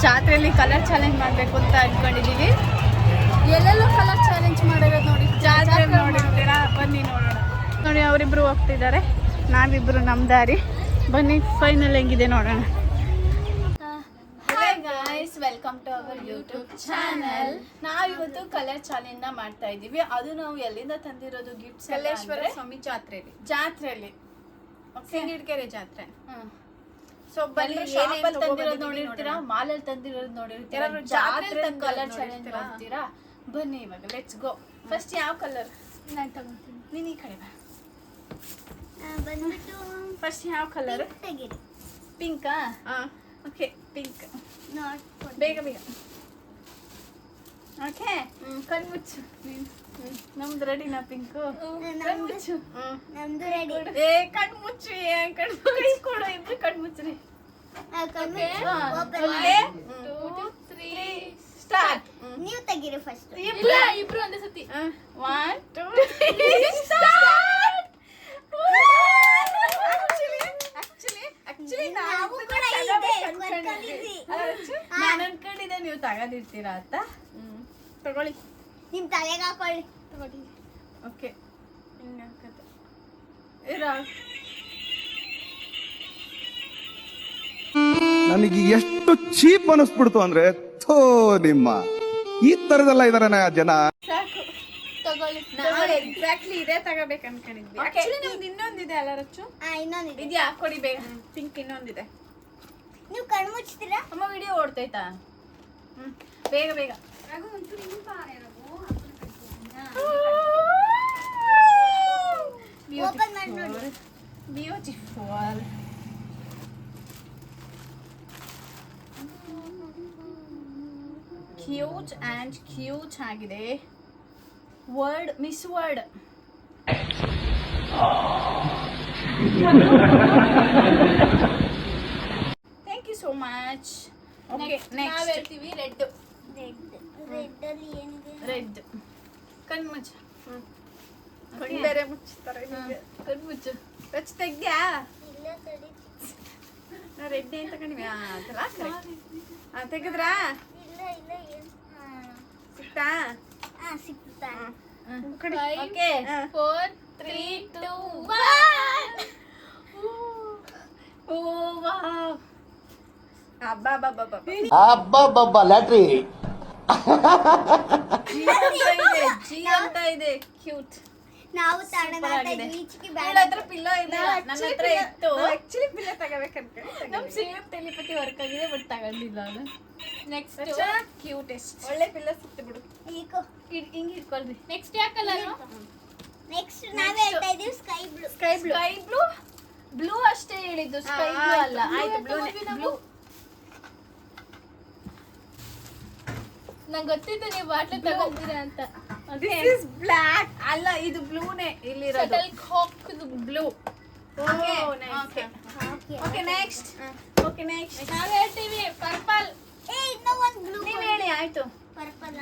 ಜಾತ್ರೆಯಲ್ಲಿ colour challenge ಮಾಡಬೇಕು ಅಂತ ಅನ್ಕೊಂಡಿದೀವಿ. ಎಲ್ಲೆಲ್ಲೋ ಕಲರ್ ಚಾಲೆಂಜ್ ಮಾಡಿರೋದು ನೋಡಿ, ಜಾತ್ರೆ ನೋಡಿರ್ತೀರಾ, ಬನ್ನಿ ನೋಡೋಣ. ನೋಡಿ ಅವರಿಬ್ರು ಹೋಗ್ತಿದ್ದಾರೆ, ನಾವಿಬ್ರು ನಮ್ಮ ದಾರಿ. ಬನ್ನಿ ಫೈನಲ್ ಹೆಂಗಿದೆ ನೋಡೋಣ. Hi guys, welcome to our YouTube channel. ನಾವಿವತ್ತು ಕಲರ್ ಚಾಲೆಂಜ್ ಮಾಡ್ತಾ ಇದೀವಿ. ಅದು ನಾವು ಎಲ್ಲಿಂದ ತಂದಿರೋದು ಗಿಫ್ಟ್ಸ್, ಕಲ್ಲೇಶ್ವರ ಸ್ವಾಮಿ ಜಾತ್ರೆಯಲ್ಲಿ ಸಿಂಗಿಡ್ಕೆರೆ ಜಾತ್ರೆ. ಸೊ ಬನ್ನಿ, ಶಾಪಲ್ಲಿ ತಂದಿರೋದು ನೋಡಿರ್ತೀರಾ, ಮಾಲಲ್ಲಿ ತಂದಿರೋದು ನೋಡಿರ್ತೀರಾ, ಜಾತ್ರೆ ಕಲರ್ ಚಾಲೆಂಜ್ ಮಾಡ್ತೀರಾ. ಬನ್ನಿ ಇವಾಗ ಲೆಟ್ಸ್ ಗೋ. ಫಸ್ಟ್ ಯಾವ ಕಲರ್ ನಾನು ತಗೊಂತೀನಿ, ನೀನು ಈ ಕಡೆ ಬಾ. ಬಂದ್ಬಿಟ್ಟು ಫಸ್ಟ್ ಯಾವ ಕಲರ್? ಪಿಂಕಾ? Okay, pink. ಬೇಗ ಬೇಗ. ಓಕೆ, ಕಣ್ಮುಚ್ಚು. ನಮ್ದು ರೆಡಿನಾ ಪಿಂಕು? ಕಣ್ಮುಚ್ಚು. ನಮ್ದು ರೆಡಿ. ಏ ಕಣ್ಮುಚ್ಚು, ಕೈ ಕೊಡು, ಇಬ್ರು ಕಣ್ಮುಚ್ಚ್ರಿ. ಸ್ಟಾರ್ಟ್. ನೀವು ತೆಗೀರಿ ಫಸ್ಟ್. ಇಬ್ರು ಒಂದೇ ಸತಿ. 1 2 3 ಸ್ಟಾರ್ಟ್. ನಾವು ಕೂಡ ನಾನು ಅನ್ಕೊಂಡಿದ್ದೆ ನೀವು ತಗೊಂಡಿರ್ತೀರಾ ಅಂತ. ತಗೊಳ್ಳಿ, ನಿಮ್ ತಲೆಗೆ ಹಾಕೊಳ್ಳಿ. ತಗೊಳ್ಳಿ. ಓಕೆ, ಹಿಂಗೆ ಹಾಕತ್ತೆ. ನನಗೆ ಎಷ್ಟು ಚೀಪ್ ಅನಿಸ್ಬಿಡ್ತು ಅಂದ್ರೆ, ಥೋ ನಿಮ್ಮ ಈ ತರದೆಲ್ಲ ಇದಾರೆ ಜನ. ಸಾಕು, ತಗೊಳ್ಳಿ. ನಾವು ಎಕ್ಸಾಕ್ಟ್ಲಿ ಇದೇ ತಗೋಬೇಕು ಅನ್ಕೊಂಡಿದ್ವಿ. ನಮ್ದು ಇನ್ನೊಂದಿದೆ ಅಲ್ಲ ರಚ್ಚು? ಇನ್ನೊಂದಿದೆ. ಇದ್ಯಾ? ಕೊಡಿ ಬೇಗ. ಪಿಂಕ್ ಇನ್ನೊಂದಿದೆ. ನೀವು ಕಣ್ಣು ಮುಚ್ತೀರಾ? ಅಮ್ಮ ವಿಡಿಯೋ ಓಡ್ತೈತಾ? ಬೇಗ ಬೇಗ. ಓಪನ್ ಮಾಡಿ ನೋಡಿ. ಬ್ಯೂಟಿಫುಲ್. ಕ್ಯೂಟ್ ಆ್ಯಂಡ್ ಕ್ಯೂಟ್ ಆಗಿದೆ. Word miss word. Thank you so much. Okay, next ಹೇಳ್ತೀವಿ ರೆಡ್. ರೆಡ್ ಅಲ್ಲಿ ಏನಿದೆ? ರೆಡ್. ಕಣ್ಮುಚ್ಚು. ಕಣ್ಣು ಬೇರೆ ಮುಚ್ತಾರೆ. ಕಣ್ಮುಚ್ಚು. ರಚ್ ತೆಗ್ದ್ಯಾ? ಇಲ್ಲ ತಡಿ. ರೆಡ್ ಅಂತ ತಗೊಂಡಿವಿ. ಅದಲ್ಲ ತೆಗೆದ್ರಾ? ಇಲ್ಲ ಏನು? ಸಿಕ್ತಾ? ಸಿಕ್ತಾ? ಓಕೆ, 4 3 2 1. ಓ ವಾವ್. ಅಬ್ಬಬ್ಬಬ್ಬ ಲ್ಯಾಟ್ರಿ. ಜಿ ಅಂತ ಇದೆ. ಕ್ಯೂಟ್. ನಾವು ತಡನಾಗ್ತಾ ಇದೆ. ಇದ್ವಿ. ಈಚೆಗೆ ನನ್ನ ಹತ್ರ ಪಿಲ್ಲೋ ಇದೆ, ನನ್ನ ಹತ್ರ ಇತ್ತು. ಆಕ್ಚುಲಿ ಪಿಲ್ಲ ತಗೋಬೇಕಂತ ನಮ್ ಸೇಮ್ ಟೆಲಿಪತಿ ವರ್ಕ್ ಆಗಿದೆ, ಬಟ್ ತಗೊಂಡಿಲ್ಲ ನಾನು. Next cutest. ಒಳ್ಳೆ ಪಿಲ್ಲ ಸಿಕ್ತು ಬಿಡು. ಈಕೋ ಹಿಂಗೆ ಇಟ್ಕೊಳ್ರಿ. ನೆಕ್ಸ್ಟ್ ಯಾವ ಕಲರ್? ನೆಕ್ಸ್ಟ್ ನಾವೇ ಹೇಳ್ತಾ ಇದೀವಿ sky blue. Sky blue. Blue ಅಷ್ಟೇ ಹೇಳಿದ್ದು, ಸ್ಕೈ ಬ್ಲೂ ಅಲ್ಲ. ಆಯ್ತು, ಬ್ಲೂ. ನಂಗೆ ಗೊತ್ತಿತ್ತು ನೀವು ಬಾಟ್ಲಿ ತಗೊಂತೀರಾ ಅಂತ. This is black. ಅಲ್ಲ, ಇದು ಬ್ಲೂನೇ ಇಲ್ಲಿರೋದು. Blue. Okay next. Okay next ನಾವು ಹೇಳ್ತೀವಿ ಪರ್ಪಲ್. ಇನ್ನೂ ಒಂದು ಬ್ಲೂ. ನೀವು ಹೇಳಿ. ಆಯ್ತು, ಪರ್ಪಲ್.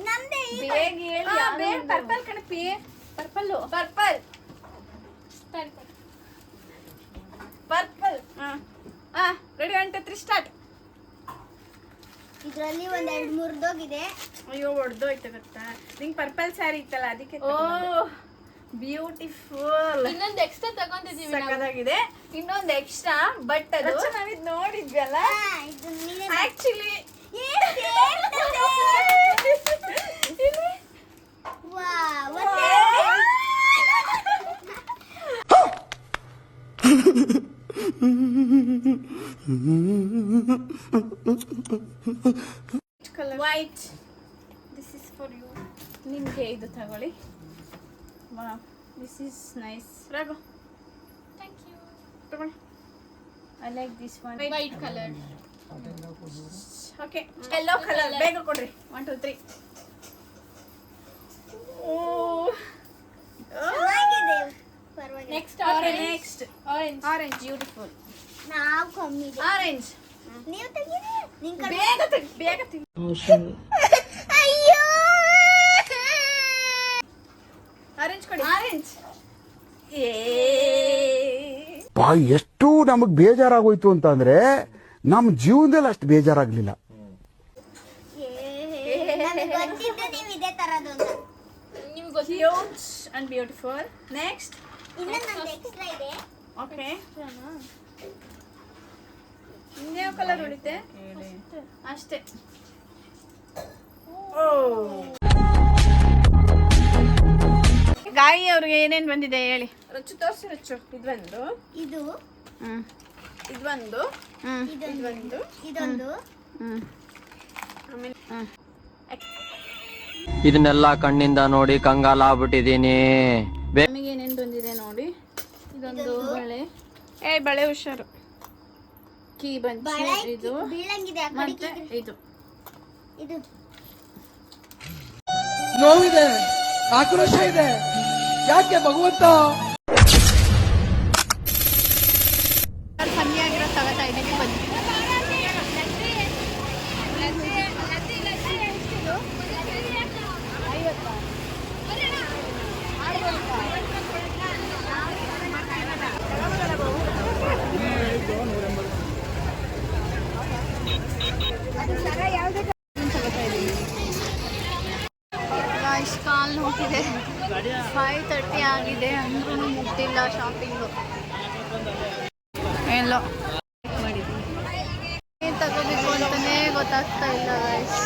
ನಮ್ದೇ ಬೇಗ ಹೇಳಿ. ಬೇಗ ಪರ್ಪಲ್ ಕಣಪಿ. ಪರ್ಪಲ್. ರೆಡಿ? 1 2 3 ಸ್ಟಾರ್ಟ್. ಇದರಲ್ಲಿ ಒಂದ್ 2 ಮುರಿದೋಗಿದೆ. ಅಯ್ಯೋ, ಹೊಡೆದೋಯ್ತು ಗೊತ್ತಾ. ನಿಂಗೆ ಪರ್ಪಲ್ ಸ್ಯಾರಿ ಇತ್ತಲ್ಲ, ಅದಕ್ಕೆ. ಓ ಬ್ಯೂಟಿಫುಲ್. ಇನ್ನೊಂದು ಎಕ್ಸ್ಟ್ರಾ ತಗೊಂಡಿದ್ದೀವಿ, ಸಕ್ಕತ್ತಾಗಿದೆ. ಇನ್ನೊಂದು ಎಕ್ಸ್ಟ್ರಾ, ಬಟ್ ಅದು ನಾವಿದ್ ನೋಡಿದ್ವಲ್ಲ. ಇದು ನೀನೇ actually white. This is for you. ನಿಮಗೆ ಇದು ತಗೊಳ್ಳಿ. Wow, this is nice. ರಾಗೋ, ಥ್ಯಾಂಕ್ ಯು. ತಗೊಳ್ಳಿ. I like this one. White colour. Okay, yellow colour. ಬೇಗ ಕೊಡ್ರಿ. 1 2 3. ಓ, ಚೆನ್ನಾಗಿದೆ. ಪರವಾಗಿಲ್ಲ. Next next orange. ಬ್ಯೂಟಿಫುಲ್. ನಾವು ಕಮ್ಮಿ ಇದೆ. ಆರೆಂಜ್. ನೀವು ತೆಗೀರಿ. ನಿನ್ ಕಡೆ ಬೇಗ ತೆಗಿ. ಅಯ್ಯೋ, ಆರೆಂಜ್ ಕೊಡಿ. ಆರೆಂಜ್. ಎಷ್ಟು ನಮಗ್ ಬೇಜಾರಾಗೋಯ್ತು ಅಂತಂದ್ರೆ ನಮ್ಮ ಜೀವನದಲ್ಲಿ ಅಷ್ಟು ಬೇಜಾರಾಗ್ಲಿಲ್ಲ. ನಮಗೆ ಗೊತ್ತಿದ್ದು ನೀವು ಇದೇ ತರದು ಅಂತ. Huge and beautiful. Next. ಇನ್ನೊಂದು ಎಕ್ಸ್ಟ್ರಾ ಇದೆ. Okay. ಇನ್ಯಾವ ಕಲರ್ ಉಳಿತೆ? ಅಷ್ಟೇ. ಗಾಯಿ ಅವ್ರಿಗೆ ಏನೇನ್ ಬಂದಿದೆ ಹೇಳಿ. ರುಚು ತೋರಿಸಿ ರುಚು. ಇದೊಂದು. ಇದು ಇದೊಂದು. ಇದೊಂದು ಇದೊಂದು ಆಮೇಲೆ ಇದನ್ನೆಲ್ಲ ಕಣ್ಣಿಂದ ನೋಡಿ ಕಂಗಾಲಾಗ್ಬಿಟ್ಟಿದೀನಿ. ನಮಗೆ ಏನೇನ್ ಬಂದಿದೆ ನೋಡಿ. ಇದೊಂದು ಬಳೆ. ಬಳೆ ಹುಷಾರು. ಕೀ ಬಂಚ್ ಇದು ಬೀಳಂಗಿದೆ ಆ ಮತ್ತೆ ಕಡೆಗೆ. ಇದು ಇದು ನೋವಿದೆ, ಆಕ್ರೋಶ ಇದೆ. ಯಾಕೆ ಭಗವಂತ? ಫನ್ನಿ ಆಗಿರೋ ತಗೋತಾ ಇದ್ದೀನಿ ಬನ್ನಿ. ಕಾಲ್ ನೋಟಿದೆ. 5:30 ಆಗಿದೆ ಅಂದ್ರೂ ಮುಗ್ದಿಲ್ಲ ಶಾಪಿಂಗು. ಎಲ್ಲೋ ಏನ್ ತಗೋಬೇಕು ಅಂತಾನೆ ಗೊತ್ತಾಗ್ತಾ ಇಲ್ಲ ಗೈಸ್.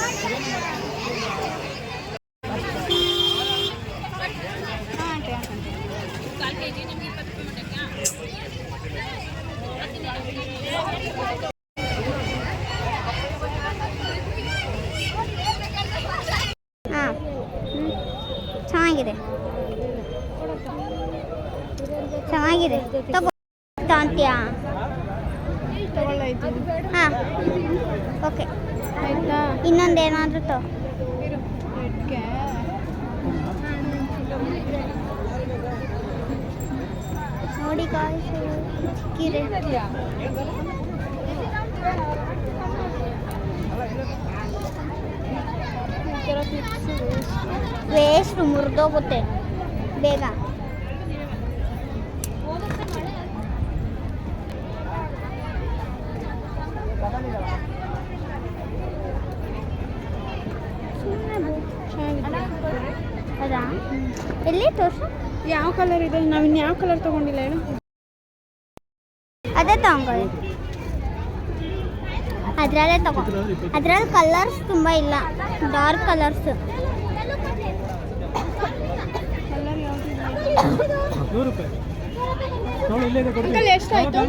ಚೆನ್ನಾಗಿದೆ ಚೆನ್ನಾಗಿದೆ ತಗೋ ಅಂತೀಯಾ? ಹಾಂ ಓಕೆ ಆಯ್ತಾ? ಇನ್ನೊಂದೇನಾದರೂ ನೋಡಿ ಕಾಯಿಸು ಕಿರೆ ವೇಸ್ಟ್ ಮುರಿದೋಗುತ್ತೆ ಬೇಗ. ಹೌದಾ? ಎಲ್ಲಿ ತೋರ್ಸು. ಯಾವ ಕಲರ್ ಇದೆ? ನಾವಿನ್ ಯಾವ ಕಲರ್ ತಗೊಂಡಿಲ್ಲ ಹೇಳು. ಅದೇ ತಗೊಂಡು ಅದರಲ್ಲೇ ತಗೋ. ಅದರಲ್ಲಿ ಕಲರ್ಸ್ ತುಂಬ ಇಲ್ಲ, ಡಾರ್ಕ್ ಕಲರ್ಸ್. ಅಂಕಲ್ ಎಷ್ಟಾಯ್ತು?